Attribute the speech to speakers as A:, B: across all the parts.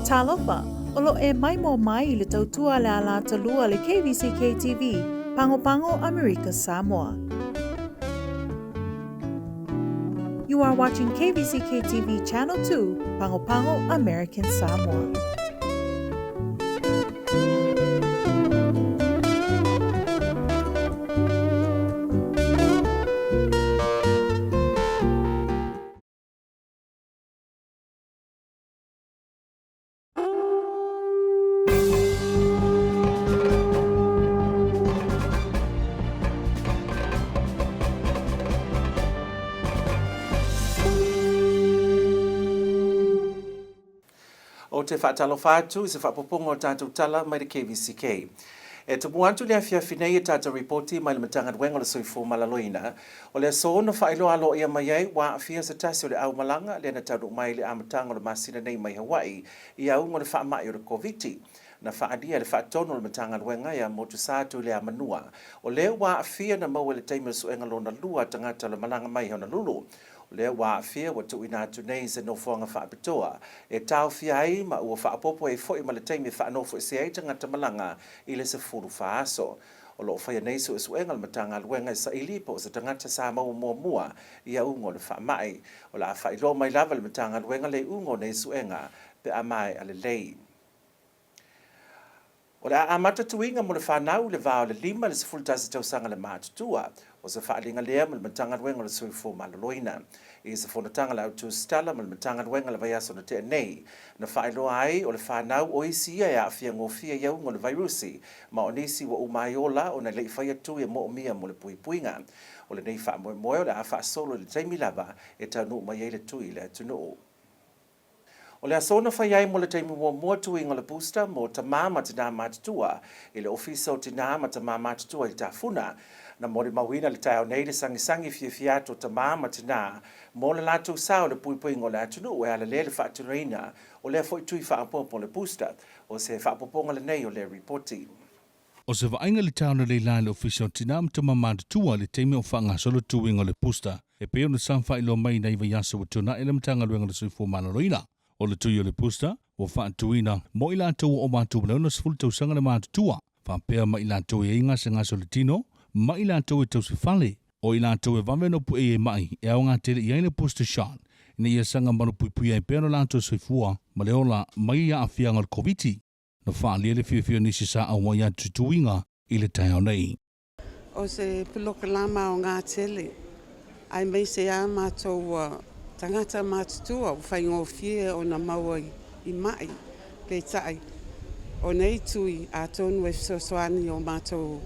A: Talofa, olo e mai mo mai le tautua la la talua le KVZK TV, Pango Pango, America, Samoa. You are watching KVZK TV Channel 2, Pango Pango, American Samoa.
B: O te whaatalo whātu, se whapopongo o tātou tala mai le KVZK. E te muantu lea whiawhinei e tātou reporti mai le matanga duenga le soifo malaloina. O lea soona whaelo alo ia mai ei, wā awhia sa tasi o le au malanga, lea na tauru mai le amatanga o le masina nei mai Hawaii, i au ngo le whaamai o le COVID-19. Na whaadia le whaatono le matanga duenga ia motu sātu le amanua. O lea wā awhia na maua le teime suenga lona lua tangata le malanga mai hona lulu. Le wa fia wa tu ina tu nei se no fonga fa pitoa e tau fia ai ma ua fa popo e foi ma le taimi fa no foi se ai tanga tamalanga i le se furu fa aso o lo fa nei so su engal matanga luenga sa ili po se tanga sa ma mo mua ia ungo le fa mai o la fa ilo mai lava le matanga luenga le ungo nei su enga pe amai ale lei o la amata tuinga mo le fa nau le va le lima le se fultasi tau sanga le matutua o se whaalinga lea ma le matanga duenga le sui fo malaloina. I se whonatanga lau tu stala ma le matanga duenga le vaiaso na te nei. Na whaeloa ai o le whanau o isi ia awhia ngofia iau ngo le virusi ma o nisi wa umaiola o na lei whaia tu e mo mia mo le puipuinga. O le nei wha moe moe o le a wha solo le taimi lava e tanu mai ei le tui le atunu. O le asona whaiai mo le taimi mua tuinga le booster mo ta mama tina matutua i le ofisa o tina ma ta mama matutua i ta funa. Na mori mawina le tau nei le sangi fiato ta mama tina mo le latu sao le puipuinga le atunu e ala le whaaturaina o le foi tui whaapopo le booster o se whaapoponga le nei o le reporti.
C: O se vainga le tauna le lai le ofisa o tina ma ta mama matutua le taimi o whanga solo tuinga le booster e peo na sanfa ilo mai na iwa yasa wa tuna e le mtanga luenga le suifo manaloina. O le tui o le pusta, o whaatuina, mo ila tau o mātou malauna sifulu tau sanga le mātutua, whaapea ma ila tau e inga se ngaso le tino, ma ila tau e tau se fale, o ila tau e vameno pu e mai, e au ngā tele i aile pusta shot, ina ia sanga manu pui e pēno lanto soifua, ma le ola mai ia awhianga le COVID-19, na whaalia le whiawhia nisi sa au mai atu tuinga i le taio nei.
D: O se puloka lama o ngā tele, ai mei se a mātou tangata mātutua o whai ngofie o na maua i mai, pe tai. O nei tui a tonu e fisosoani o mātou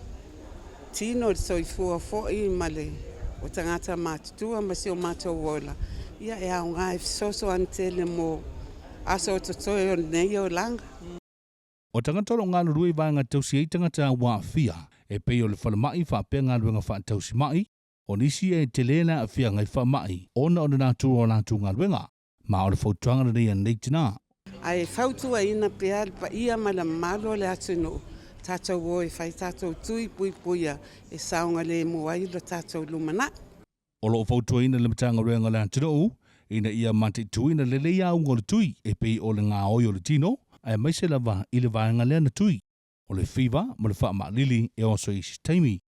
D: tino le soifua fo'i male o tangata mātutua ma si o mātou wola. Ia e au ngā e fisosoani tele mo aso o totoe o nei o langa.
C: O tangata o ngā rui vānga tausi ei tangata wā fia, e pei o le whalamai whaapea ngā ruenga wha tausi mai, o nisi e te lena a whia ngai whamai, ona o na nātu o nātu ngā ruenga, ma o le whautuanga nei a nei tina.
D: Ai whautua ina pia pa ia mala malo le atunu, tātou o e whai tātou tui pui puia e saunga le muai lo tātou lumana.
C: O lo whautua ina le matanga ruenga le atunu, ina ia mate tuina le leia ungo le tui, e pei o le ngā oi o le tino, ai mai se lava i le vāenga lea na tui, o le whiwa mo le wha lili e oso i si taimi.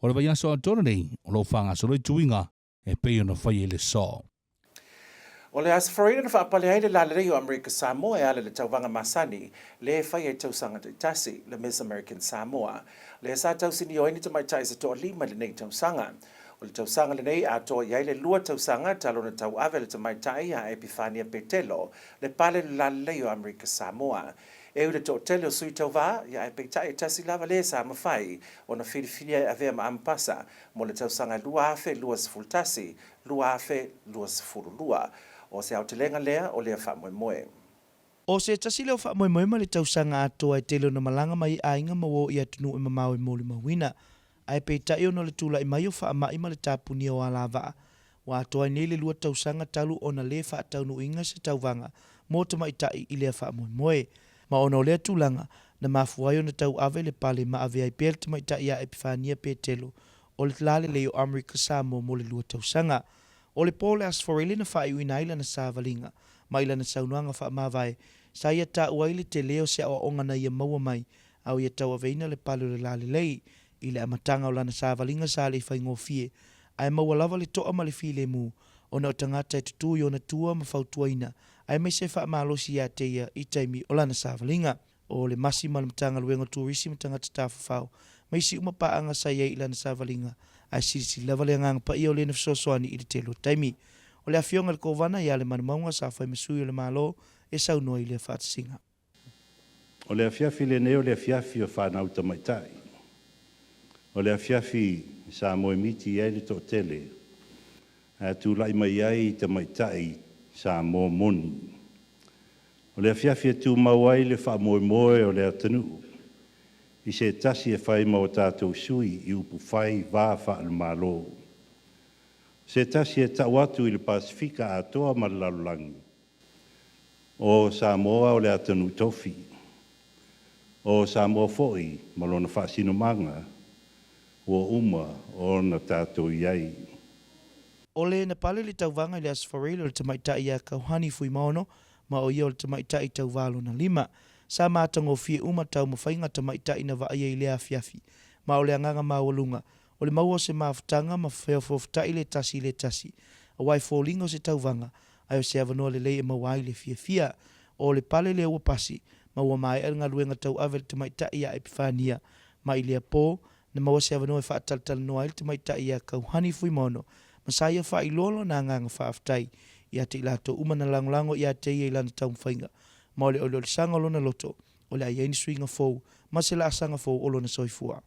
C: O le vaiaso a tōna nei, o lo whanga solo i tuinga, e pei ona whai e le so.
B: O le asfarina na whaapale ai le lalere o America Samoa e ale le tauwanga masani, le whai e tausanga te tasi, le Miss American Samoa. Le sa tausini o ini tamai tai sa toa lima le nei tausanga. O le tausanga le nei a toa iai le lua tausanga, talo na tau ave le tamai tai a Epifania Petelo, le pale le lalere o America Samoa. E ule to tele o sui tau wā, ia e peitai e tasi lava le sa mawhai, o na whiriwhiria e avea ma ampasa, mo le tausanga lua afe, lua sifultasi, lua afe, lua sifuru lua, o se au te lenga lea o lea wha moe moe.
E: O se tasi leo wha moe moe ma le tausanga atoa e tele na malanga mai a inga mawo i atunu e mamau e mōli mawina, a e peitai o na le tula i mai o wha mai ma le tāpuni o ala vaa, wa atoa i nele lua tausanga talu o na le wha taunu inga se tauwanga, mō ta mai tai i lea wha moe moe. Ma ona o lea tūlanga na mafuai o na tau ave le pale ma ave ai pēle te mai ta ia Epifania Petelo o le lale le o America Samoa mo le lua tausanga. O le pole asforele na whai uina ila na sāvalinga ma ila na saunuanga wha mawai sa ia ta uaile te leo se o onga na ia maua mai au ia tau aveina le palo le lale lei i le amatanga o lana sa valinga sa le whaingofie ai maua lava le toa ma le file mu o na o tangata e tutu i o na tua ma fautuaina ai mai se wha maalosi ia te ia i taimi o lana sa valinga o le masi ma le matanga luenga tuarisi ma tangata tawhawhau mai si uma paanga sa ia i lana sa valinga ai si lava le ngang pa i o le na fisosoani i le telo taimi o le afionga le kovana ia le manumaunga sa whai masui o le malo e sau noa i le whaatasinga.
F: O le afiafi le neo le afiafi o whanau tamaitai. O le afiafi sa moe miti iai le to tele. A tu lai mai ai tamaitai sa mo moni. O le afiafi tu mawai le wha moe moe o le atanu. I se tasi e whai mau tātou sui i upu whai vā wha le malo. Se tasi e tau atu i le Pasifika a toa malalulangi. O Samoa o le atanu tofi. O Samoa foi malona whaasino manga. O uma o na tātou iai.
E: O le na pale le tauwanga i le asfarele o le tamaitai ia kauhani fui maono, ma o ia o le tamaitai tauvalo na 5. Sa mātango fie uma tau mawhainga tamaitai na vaia i le afiafi. Ma o le anganga mawalunga. O le maua se mawhatanga ma whewhoftai le tasi. A wai fōlingo se tauwanga. Ai o se avanoa le lei e mawai le fia. O le pale le ua pasi. Ma ua mai el ngā luenga tau awe le tamaitai ia epifania. Ma i lea pō. Na maua se avanoa e whaataltal noa il tamaitai ia kauhani fui mono. Ma sa ia wha ilolo na nganga whaaftai. Ia te ilato umana langolango ia te ia ilana tau mwhainga. Ma ole ole sanga lona loto. Ole a ieni swinga fōu. Ma se la sanga fōu olo na soifua.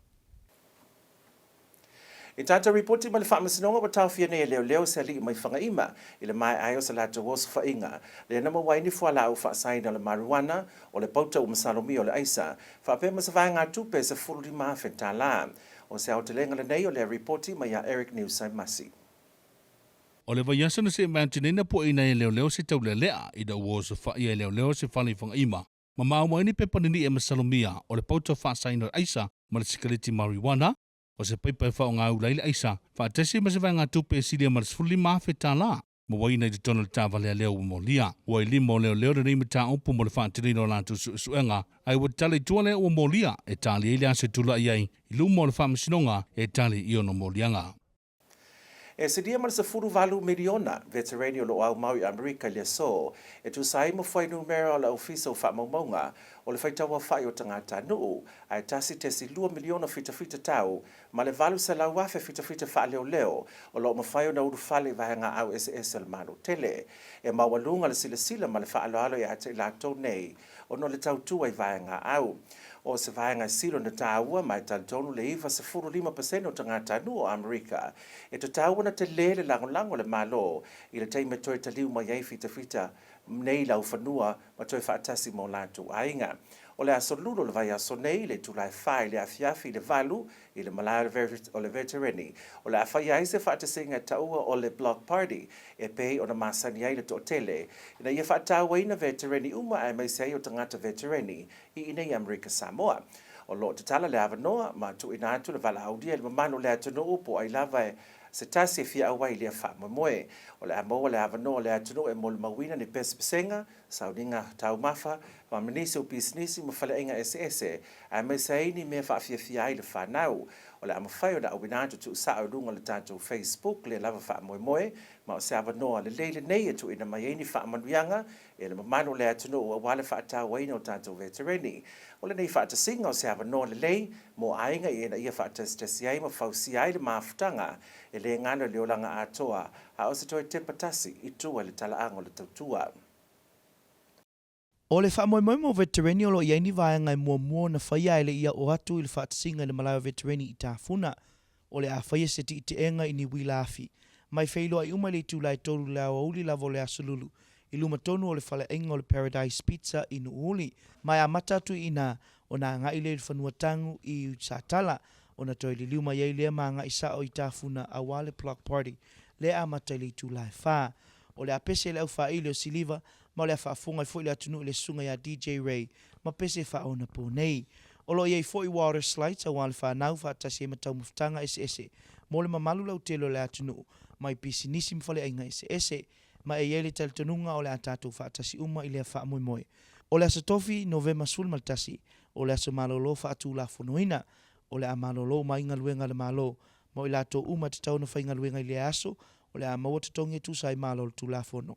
B: I tata reporti ma le whaamasinonga wa tau fia nei leo se li mai whangaima i le mai ai o sa lata wosu whainga. Le nama waini fuala au whaasaina le marijuana o le pauta o masalomi o le aisa. Whaapema sa vai ngā tupe sa furu di maa whenta la. O se au te lenga le nei o le reporti ma ia Eric News sai masi.
C: O le vaiasa na se mantinena po ina e leo se tau le lea i da wosu whaia e leo se whali whangaima. Ma maamaini pepanini e masalomia o le pauta whaasaina o le aisa ma le sikaliti marijuana. O se paipai whao ngā ulaile aisa, whaatesi ma se vai ngā tupe e siria ma le sfuli mawhi tā la. Ma waina i te tona le tāwale a leo mo lia. Wa i limo leo le reima tā opu mo le whaatirino lātu suenga. Ai wa tale tuale o mo lia e tali e se tula iai. I lumo le whaamasinonga e tali i ono mo lianga.
B: E se dia mana sa furu valu miliona veterani o lo au mau i Amerika le so e tu sai mo foi numero la ofisa o fa maunga o le faitawa fai o tangata nuu ai tasi tesi 2 miliona fita tau ma le valu sa la wafe fita fa leo o lo mo fai o na uru fale vahenga au SS al manu tele e mawalunga le sila ma le fa alo ya te la nei o no le tau tu ai vahenga au o se vaenga silo na tāua mai tantonu le iwa se 5% o tangata nu o Amerika. E to tāua na te lele lango le malo i le teime toi taliu mai ei fita nei lau whanua ma toi whaatasi mo lātu ainga. O le aso lulo le vai aso nei le tulai whai le afiafi le valu i le malaya o le veterani. O le awhai ai se whaatasinga taua o le Block Party e pei o na masani ai le to tele. Ina ia whaataua ina veterani uma ai mai sei o tangata veterani i ina i Amerika Samoa. O lo te tala le avanoa ma tu ina atu le vala audia le mamano le atunu po ai lava e se tasi e fia awai le wha moe. O le amoa le avanoa le atunu e mo le mawina ni pesenga sauninga tau mafa ma menisi o pisnisi ma fale inga SS a mai saini me fa fia ai le whanau o le amawhai o na awinatu tu sa au runga le tātou Facebook le lava wha moe ma o se avanoa le leile nei e tu ina mai eini wha manuianga e le mamano le atunu o wale wha atau waina o tātou veterani o le nei wha atasinga o se avanoa le lei mo ainga i ena ia wha atastasi ai ma fausi ai le mafutanga e le ngana le olanga atoa a o se toi te patasi i tua le talaanga o le tautua.
E: O le wha moe mo veterani o lo iai ni vaenga i mua na whaia ele ia o atu i le whaatasinga le Malawi veterani i tāwhuna. O le a whaia se ti te enga i ni wilafi. Mai whailo ai umai le tūlai tolu le awa uli lavo le asululu. I luma tonu o le whale enga o le Paradise Pizza i nuuli. Mai a matatu i na o na ngai le whanua tangu i Satala. O na toi li liuma iai lea maa ngai sa o i tāwhuna a wale Block Party. Le a matai le tūlai wha. O le a pese le au wha ili o Siliva. Ma le a whaafunga i fwoi le atunu le sunga ya DJ Ray. Ma pese wha ona po nei. O lo iei fwoi water slides a wale wha nau wha atasi e matau mawhtanga SS. Mo le mamalu lau telo le atunu. Mai pisi nisi mwhale ainga SS. Ma e iei le talitonunga o le atatu wha atasi uma i le wha moe. O le asa tofi Novema sul maltasi, o le asa malolo whaatu la whanuina, o le a malolo ma inga luenga le malo, mo i lato uma te tau na whainga luenga i le aso, o le a maua te tongi tu sai malolo tu la whanu.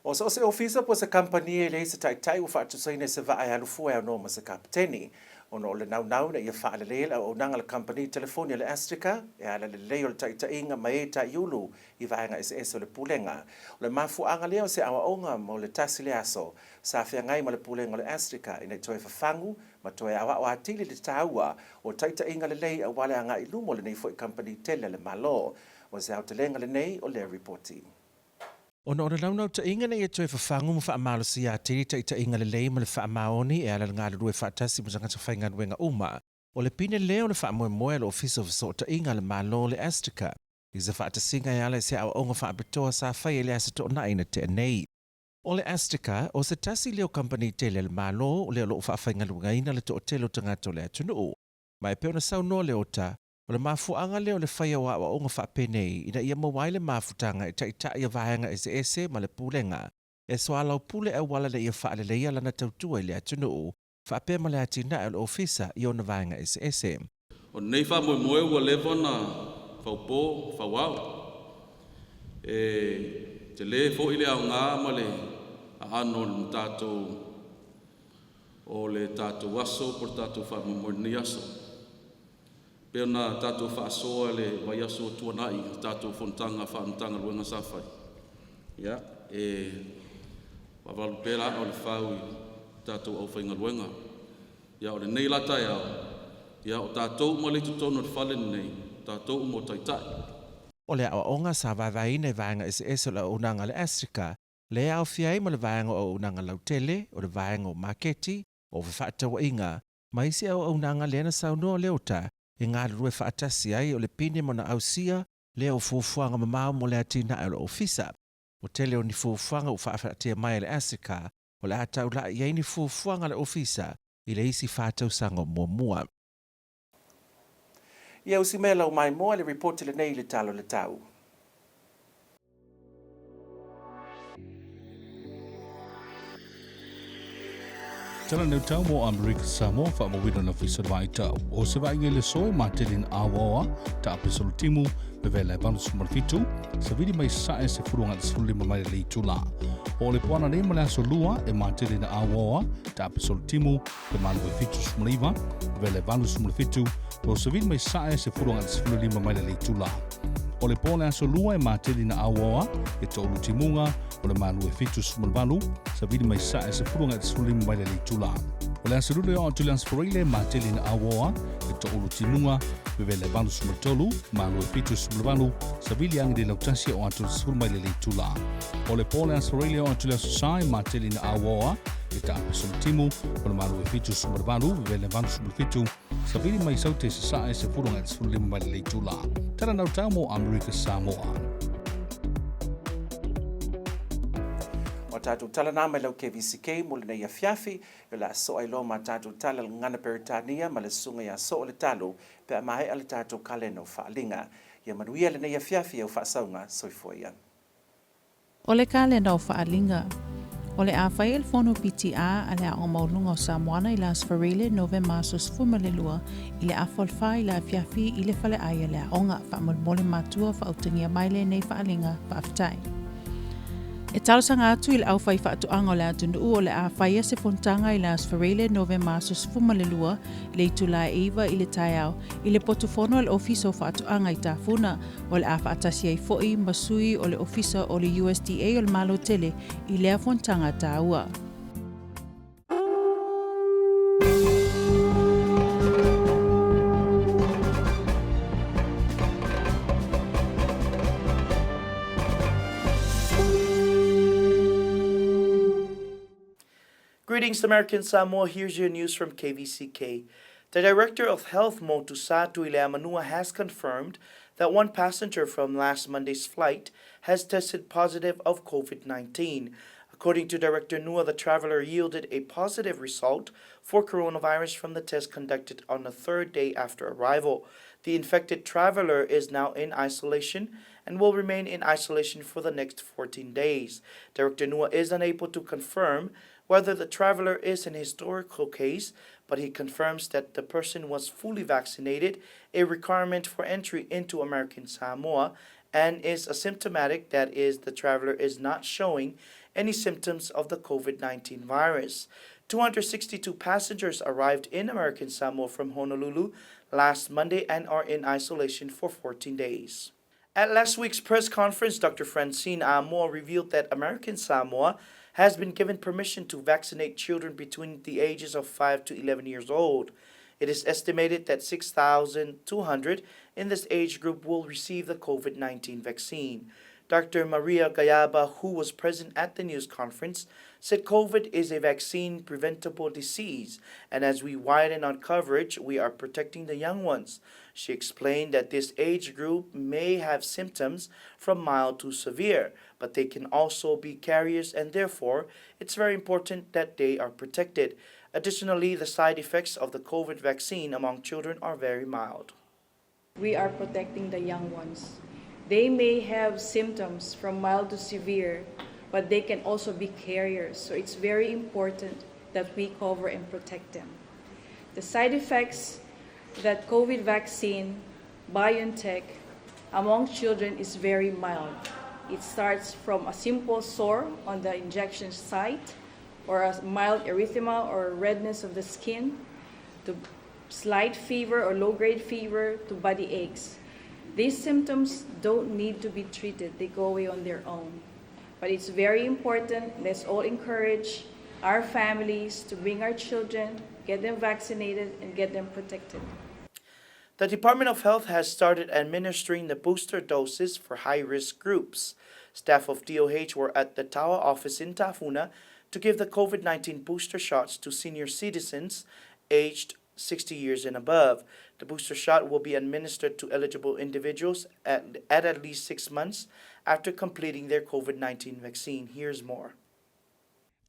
B: O se ofisa po se kampani le se tai ufa tu sai ne se va ai alufu e no ma se kapteni ono le nau na ia fa le o nanga le company telefonia le Astrica e ala le le o tai inga mai ta yulu i va nga SS le pulenga le mafu anga le se awa onga mo le tasi le aso sa fia ngai mo le pulenga le Astrica ina toe fa fangu ma toe awa o atili le taua o tai inga le le a wale anga i lumo le nei fo company tele le malo o se autelenga le nei o le reporting. Ono launau ta inga na ia toe whafangu mo whaamalo si a tiri ta inga le lei ma le whaamaoni e ala ngā rue whaatasi mo sangata whainga nuenga uma. O le pine leo na whaamoe moe le office of so ta inga le malo le Astrica. I se whaatasinga e ala se au onga whaapetoa sa whai e le asa to na ina te nei. O le Astrica, o se tasi leo company tele le malo o leo loo whaafainga luenga ina le to o telo tangato le atunu. Ma e peo na sau no leo ta, o le mafuanga leo le whaia wa onga whaapenei ina ia mawai le mafutanga e ta ia vahanga ese ma le pulenga. E soa lau pule e wala le ia whaale le ia lana tautua i le atunu. Whaape ma le atina e le ofisa i ona vahanga ese.
G: O nei wha moe ua lewa na whaupō, whawau. Te le fo i le au ngā ma le ano le tātou o le tātou aso por tātou wha moe ni aso. Pea na tātou whaasoa le vai aso tuanai, tātou whontanga whaantanga ruenga sawhai. Ia, wawalu pēra o le whau i tātou au whainga ruenga. Ia, o le nei lata ia, ia o tātou ma le tutono le whale nei, tātou mo taitai.
B: O le au onga sa vavaine vaenga ese la unanga le Astrica, le au fiai ma le vaenga o unanga lautele, o le vaenga o maketi, o whatawa inga, ma isi au unanga lena saunoa leota, i ngā rue whaatasi ai o le pine mo na ausia le o fuafuanga mamau mo le atina e o ofisa. O tele o ni fuafuanga o whaafatia mai le Astrica o le atau la i ni fuafuanga le ofisa i le isi whaatau sanga mua. Ia usi mea lau mai moa le reporti le nei le talo le tau.
C: Tala neu tau mo Amerika Samoa wha mawina na whisa vai tau. O se vai ngele soe ma te lin awawa ta apisolo timu me vele vanu sumarfitu sa vidi mai sae se furunga te sifuri lima mai le tula. O le puana nei ma le aso lua e ma te lin awawa ta apisolo timu me malu e fitu sumariva vele vanu sumarfitu o sa vidi mai sae se furunga te sifuri lima mai le tula. O le pole aso lua e mateli na awawa e tolu timunga o le malu e fitu sumarvalu sa vidi mai sae se furunga te sifuri lima mai le tula. O le aso lua o tuli ansparile mateli na awawa e tolu timunga me vele vanu sumartolu malu e fitu sumarvalu sa vidi angi de lautasi o atu sifuri mai le tula. O le pole ansparile o tuli aso sai mateli na awawa e ta apisolo timu o le malu e fitu sumarvalu me vele vanu sumarfitu sa vidi mai saute se sae se furunga te sifuri lima mai le tula. Tara nau tau mo Amerika Samoa.
B: O tātou tala nā mai lau KVZK mo le nei a fiafi e la so ai lo ma tātou tala ngana peritania ma le sunga ia so o le talo pe a mai ale tātou kaleno whaalinga. Ia manuia le nei a fiafi au whaasaunga soifoia.
A: O le kalenda o whaalinga. O le awhai el fono PTA a le a o maulunga o Samoana i las Farele Nove Masos Fumalelua i le awhalwha i la fiafi i le whale aia le a onga whaamolmole matua whautangia maile nei whaalinga whaafitai. E talusanga atu i le awhai whaatuanga o le atunu o le awhai se fontanga i las Farele Nove Masos Fumalelua le itula Eva i le taiao i le potofono le ofiso whaatuanga i tafuna o le awhaatasi ai foi masui o le ofisa o le USDA o le malo tele i lea fontanga taua.
E: Greetings, American Samoa. Here's your news from KVZK. The Director of Health, Motusatu Ileamanua, has confirmed that one passenger from last Monday's flight has tested positive of COVID-19. According to Director Nua, the traveler yielded a positive result for coronavirus from the test conducted on the third day after arrival. The infected traveler is now in isolation and will remain in isolation for the next 14 days. Director Nua is unable to confirm whether the traveler is an historical case, but he confirms that the person was fully vaccinated, a requirement for entry into American Samoa, and is asymptomatic, that is, the traveler is not showing any symptoms of the COVID-19 virus. 262 passengers arrived in American Samoa from Honolulu last Monday and are in isolation for 14 days. At last week's press conference, Dr. Francine Amo revealed that American Samoa has been given permission to vaccinate children between the ages of 5 to 11 years old. It is estimated that 6,200 in this age group will receive the COVID-19 vaccine. Dr. Maria Gayaba, who was present at the news conference, said COVID is a vaccine-preventable disease, and as we widen our coverage, we are protecting the young ones. She explained that this age group may have symptoms from mild to severe, but they can also be carriers, and therefore, it's very important that they are protected. Additionally, the side effects of the COVID vaccine among children are very mild.
H: We are protecting the young ones. They may have symptoms from mild to severe, but they can also be carriers. So it's very important that we cover and protect them. The side effects that COVID vaccine, BioNTech, among children is very mild. It starts from a simple sore on the injection site, or a mild erythema or redness of the skin, to slight fever or low-grade fever, to body aches. These symptoms don't need to be treated. They go away on their own. But it's very important, let's all encourage our families to bring our children, get them vaccinated, and get them protected.
E: The Department of Health has started administering the booster doses for high-risk groups. Staff of DOH were at the Tawa office in Tafuna to give the COVID-19 booster shots to senior citizens aged 60 years and above. The booster shot will be administered to eligible individuals at least 6 months after completing their COVID-19 vaccine. Here's more.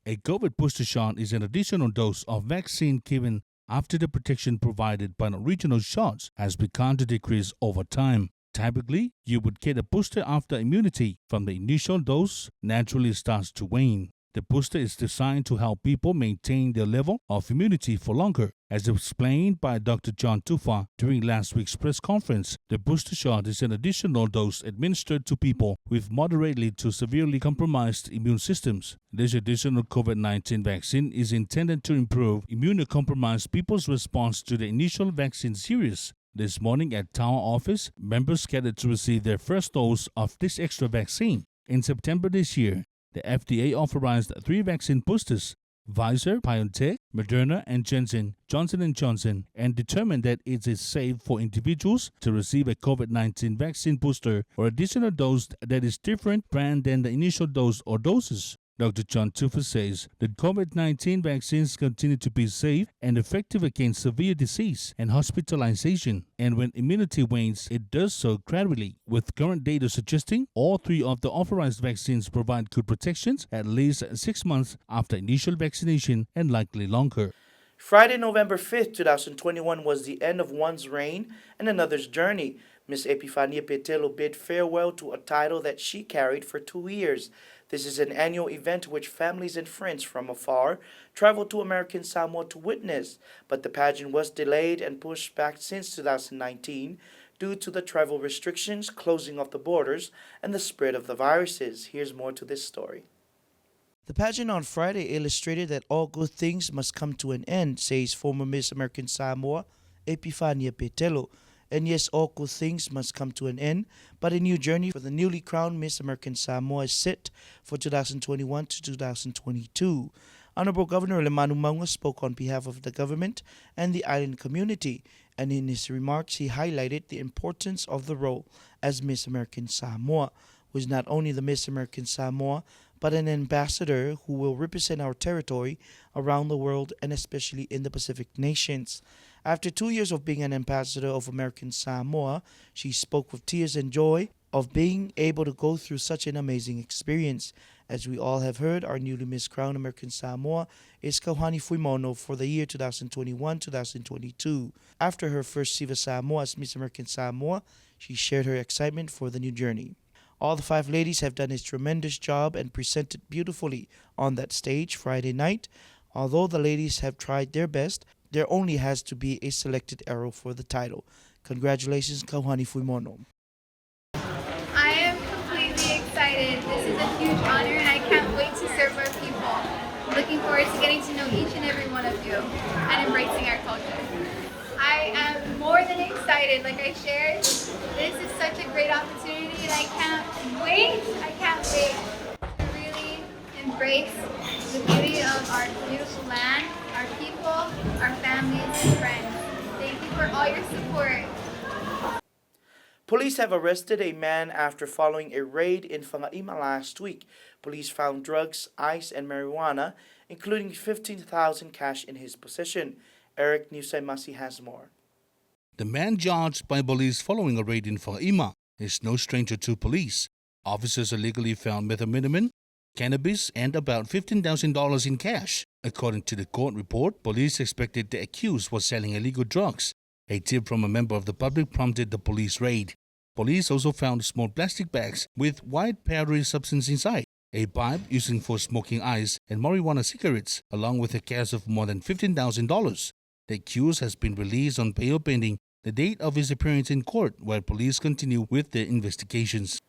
C: A COVID booster shot is an additional dose of vaccine given after the protection provided by the original shots has begun to decrease over time. Typically, you would get a booster after immunity from the initial dose naturally starts to wane. The booster is designed to help people maintain their level of immunity for longer. As explained by Dr. John Tufa during last week's press conference, the booster shot is an additional dose administered to people with moderately to severely compromised immune systems. This additional COVID-19 vaccine is intended to improve immunocompromised people's response to the initial vaccine series. This morning at Tower office, members gathered to receive their first dose of this extra vaccine. In September this year, the FDA authorized 3 vaccine boosters, Pfizer, BioNTech, Moderna, and Johnson & Johnson, and determined that it is safe for individuals to receive a COVID-19 vaccine booster or additional dose that is different brand than the initial dose or doses. Dr. John Tufa says that COVID-19 vaccines continue to be safe and effective against severe disease and hospitalization, and when immunity wanes, it does so gradually, with current data suggesting all 3 of the authorized vaccines provide good protections at least 6 months after initial vaccination and likely longer.
E: Friday, November 5th, 2021 was the end of one's reign and another's journey. Miss Epifania Petelo bid farewell to a title that she carried for 2 years. This is an annual event which families and friends from afar travel to American Samoa to witness, but the pageant was delayed and pushed back since 2019 due to the travel restrictions, closing of the borders, and the spread of the viruses. Here's more to this story. The pageant on Friday illustrated that all good things must come to an end, says former Miss American Samoa, Epifania Petelo. And yes, all good things must come to an end, but a new journey for the newly crowned Miss American Samoa is set for 2021 to 2022. Honorable Governor Lemanu Maunga spoke on behalf of the government and the island community, and in his remarks he highlighted the importance of the role as Miss American Samoa, who is not only the Miss American Samoa, but an ambassador who will represent our territory around the world and especially in the Pacific nations. After 2 years of being an ambassador of American Samoa, she spoke with tears and joy of being able to go through such an amazing experience. As we all have heard, our newly Miss Crown American Samoa is Kauhani Fuimono for the year 2021-2022. After her first Siva Samoa as Miss American Samoa, she shared her excitement for the new journey. All the 5 ladies have done a tremendous job and presented beautifully on that stage Friday night. Although the ladies have tried their best, there only has to be a selected arrow for the title. Congratulations, Kauhani Fuimono.
I: I am completely excited. This is a huge honor and I can't wait to serve our people. I'm looking forward to getting to know each and every one of you and embracing our culture. I am more than excited, like I shared. This is such a great opportunity and I can't wait to really embrace the beauty of our beautiful land, our people, our families and friends. Thank you for all your support.
E: Police have arrested a man after following a raid in Whangaima last week. Police found drugs, ice, and marijuana, including 15,000 cash in his possession. Eric Newsaimasi has more.
C: The man charged by police following a raid in Whangaima is no stranger to police. Officers illegally found methamphetamine, cannabis, and about $15,000 in cash. According to the court report, police suspected the accused was selling illegal drugs. A tip from a member of the public prompted the police raid. Police also found small plastic bags with white powdery substance inside, a pipe using for smoking ice, and marijuana cigarettes, along with a cash of more than $15,000. The accused has been released on bail pending the date of his appearance in court, while police continue with their investigations.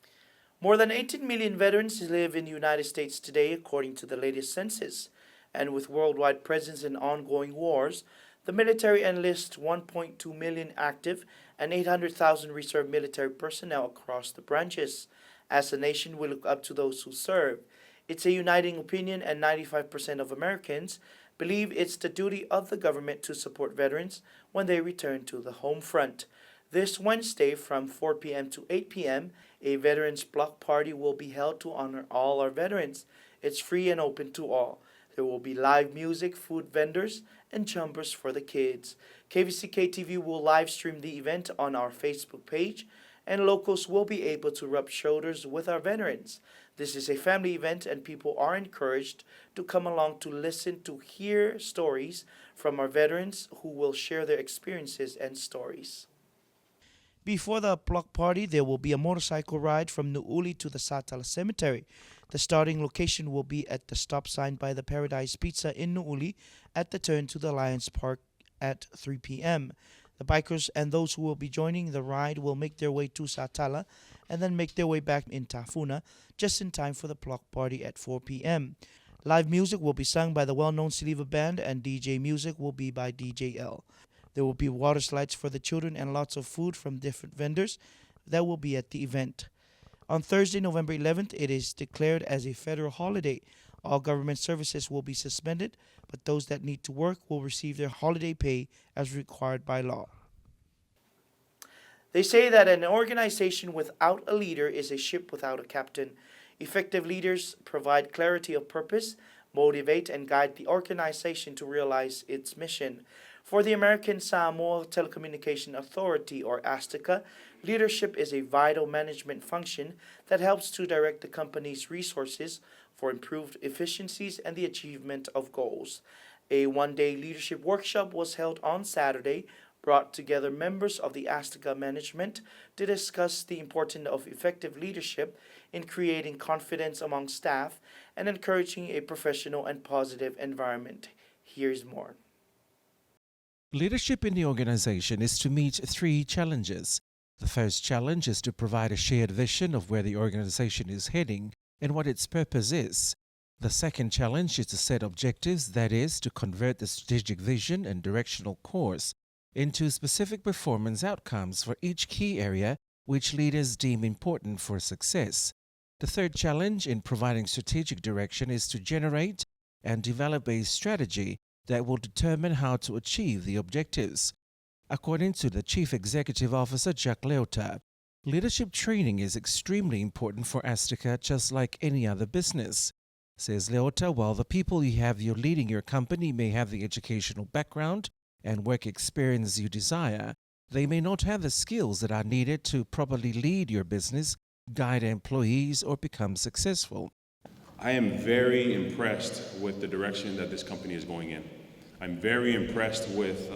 E: More than 18 million veterans live in the United States today, according to the latest census. And with worldwide presence in ongoing wars, the military enlists 1.2 million active and 800,000 reserve military personnel across the branches. As a nation, we look up to those who serve. It's a uniting opinion, and 95% of Americans believe it's the duty of the government to support veterans when they return to the home front. This Wednesday from 4 p.m. to 8 p.m., a Veterans Block Party will be held to honor all our veterans. It's free and open to all. There will be live music, food vendors, and jumpers for the kids. KVZK TV will live stream the event on our Facebook page, and locals will be able to rub shoulders with our veterans. This is a family event, and people are encouraged to come along to listen to hear stories from our veterans who will share their experiences and stories. Before the block party, there will be a motorcycle ride from Nu'uli to the Satala Cemetery. The starting location will be at the stop sign by the Paradise Pizza in Nu'uli at the turn to the Lions Park at 3 p.m. The bikers and those who will be joining the ride will make their way to Satala and then make their way back in Tafuna just in time for the block party at 4 p.m. Live music will be sung by the well-known Siliva Band, and DJ music will be by DJ L. There will be water slides for the children and lots of food from different vendors that will be at the event. On Thursday, November 11th, it is declared as a federal holiday. All government services will be suspended, but those that need to work will receive their holiday pay as required by law. They say that an organization without a leader is a ship without a captain. Effective leaders provide clarity of purpose, motivate, and guide the organization to realize its mission. For the American Samoa Telecommunication Authority, or ASTICA, leadership is a vital management function that helps to direct the company's resources for improved efficiencies and the achievement of goals. A one-day leadership workshop was held on Saturday, brought together members of the ASTICA management to discuss the importance of effective leadership in creating confidence among staff and encouraging a professional and positive environment. Here's more.
J: Leadership in the organization is to meet 3 challenges. The first challenge is to provide a shared vision of where the organization is heading and what its purpose is. The second challenge is to set objectives, that is, to convert the strategic vision and directional course into specific performance outcomes for each key area which leaders deem important for success. The third challenge in providing strategic direction is to generate and develop a strategy that will determine how to achieve the objectives. According to the Chief Executive Officer, Jack Leota, leadership training is extremely important for ASTICA, just like any other business. Says Leota, while the people you have you're leading your company may have the educational background and work experience you desire, they may not have the skills that are needed to properly lead your business, guide employees, or become successful.
K: I am very impressed with the direction that this company is going in. I'm very impressed with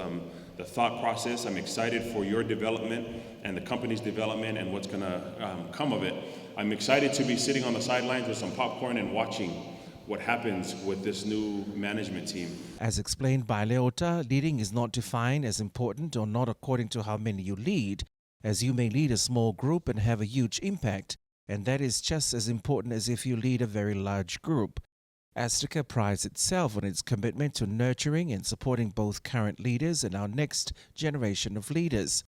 K: the thought process. I'm excited for your development and the company's development and what's gonna come of it. I'm excited to be sitting on the sidelines with some popcorn and watching what happens with this new management team.
J: As explained by Leota, leading is not defined as important or not according to how many you lead, as you may lead a small group and have a huge impact, and that is just as important as if you lead a very large group. Azteca prides itself on its commitment to nurturing and supporting both current leaders and our next generation of leaders.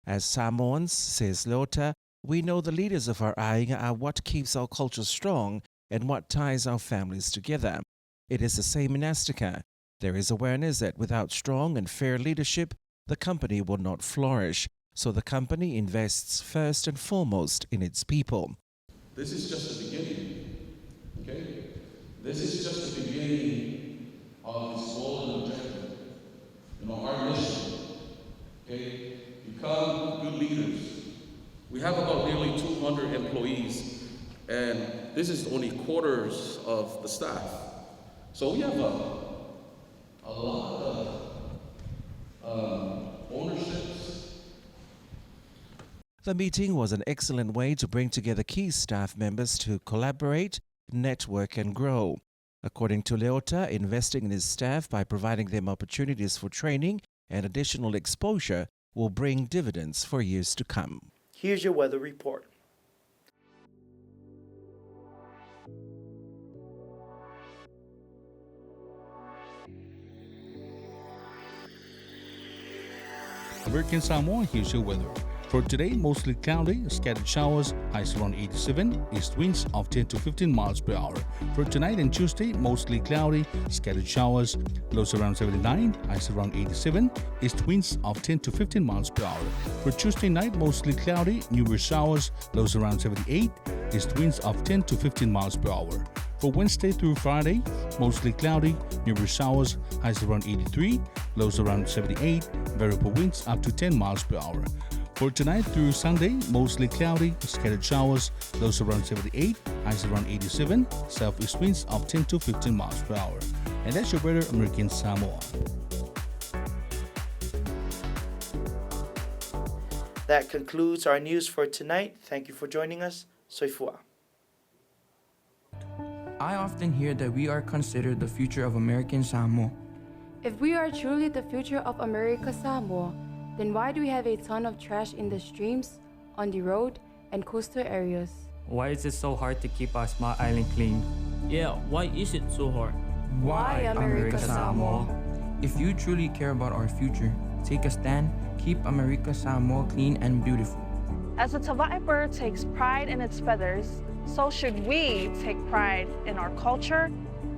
J: As Samoans, says Leota, we know the leaders of our ainga are what keeps our culture strong and what ties our families together. It is the same in Azteca. There is awareness that without strong and fair leadership, the company will not flourish. So the company invests first and foremost in its people.
G: This is just the beginning, okay? This is just the beginning of this golden objective. Our mission, okay? Become good leaders. We have about nearly 200 employees, and this is only quarters of the staff. So we have a lot of ownerships.
J: The meeting was an excellent way to bring together key staff members to collaborate, network and grow. According to Leota, investing in his staff by providing them opportunities for training and additional exposure will bring dividends for years to come.
E: Here's your weather report.
C: American Samoa, here's your weather. For today, mostly cloudy, scattered showers, highs around 87, east winds of 10 to 15 miles per hour. For tonight and Tuesday, mostly cloudy, scattered showers, lows around 79, highs around 87, east winds of 10 to 15 miles per hour. For Tuesday night, mostly cloudy, numerous showers, lows around 78, east winds of 10 to 15 miles per hour. For Wednesday through Friday, mostly cloudy, numerous showers, highs around 83, lows around 78, variable winds up to 10 miles per hour. For tonight through Sunday, mostly cloudy, scattered showers, lows around 78, highs around 87, southeast winds of 10 to 15 miles per hour. And that's your weather, American Samoa.
E: That concludes our news for tonight. Thank you for joining us. Soifua.
L: I often hear that we are considered the future of American Samoa.
M: If we are truly the future of America Samoa, then why do we have a ton of trash in the streams, on the road, and coastal areas?
N: Why is it so hard to keep our small island clean?
O: Yeah, why is it so hard?
M: Why America Samoa?
L: If you truly care about our future, take a stand, keep America Samoa clean and beautiful.
P: As the Tava'i bird takes pride in its feathers, so should we take pride in our culture,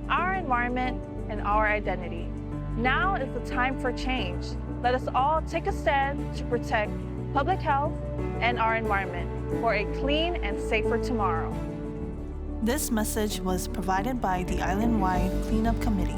P: our environment, and our identity. Now is the time for change. Let us all take a stand to protect public health and our environment for a clean and safer tomorrow.
Q: This message was provided by the Island-wide Cleanup Committee.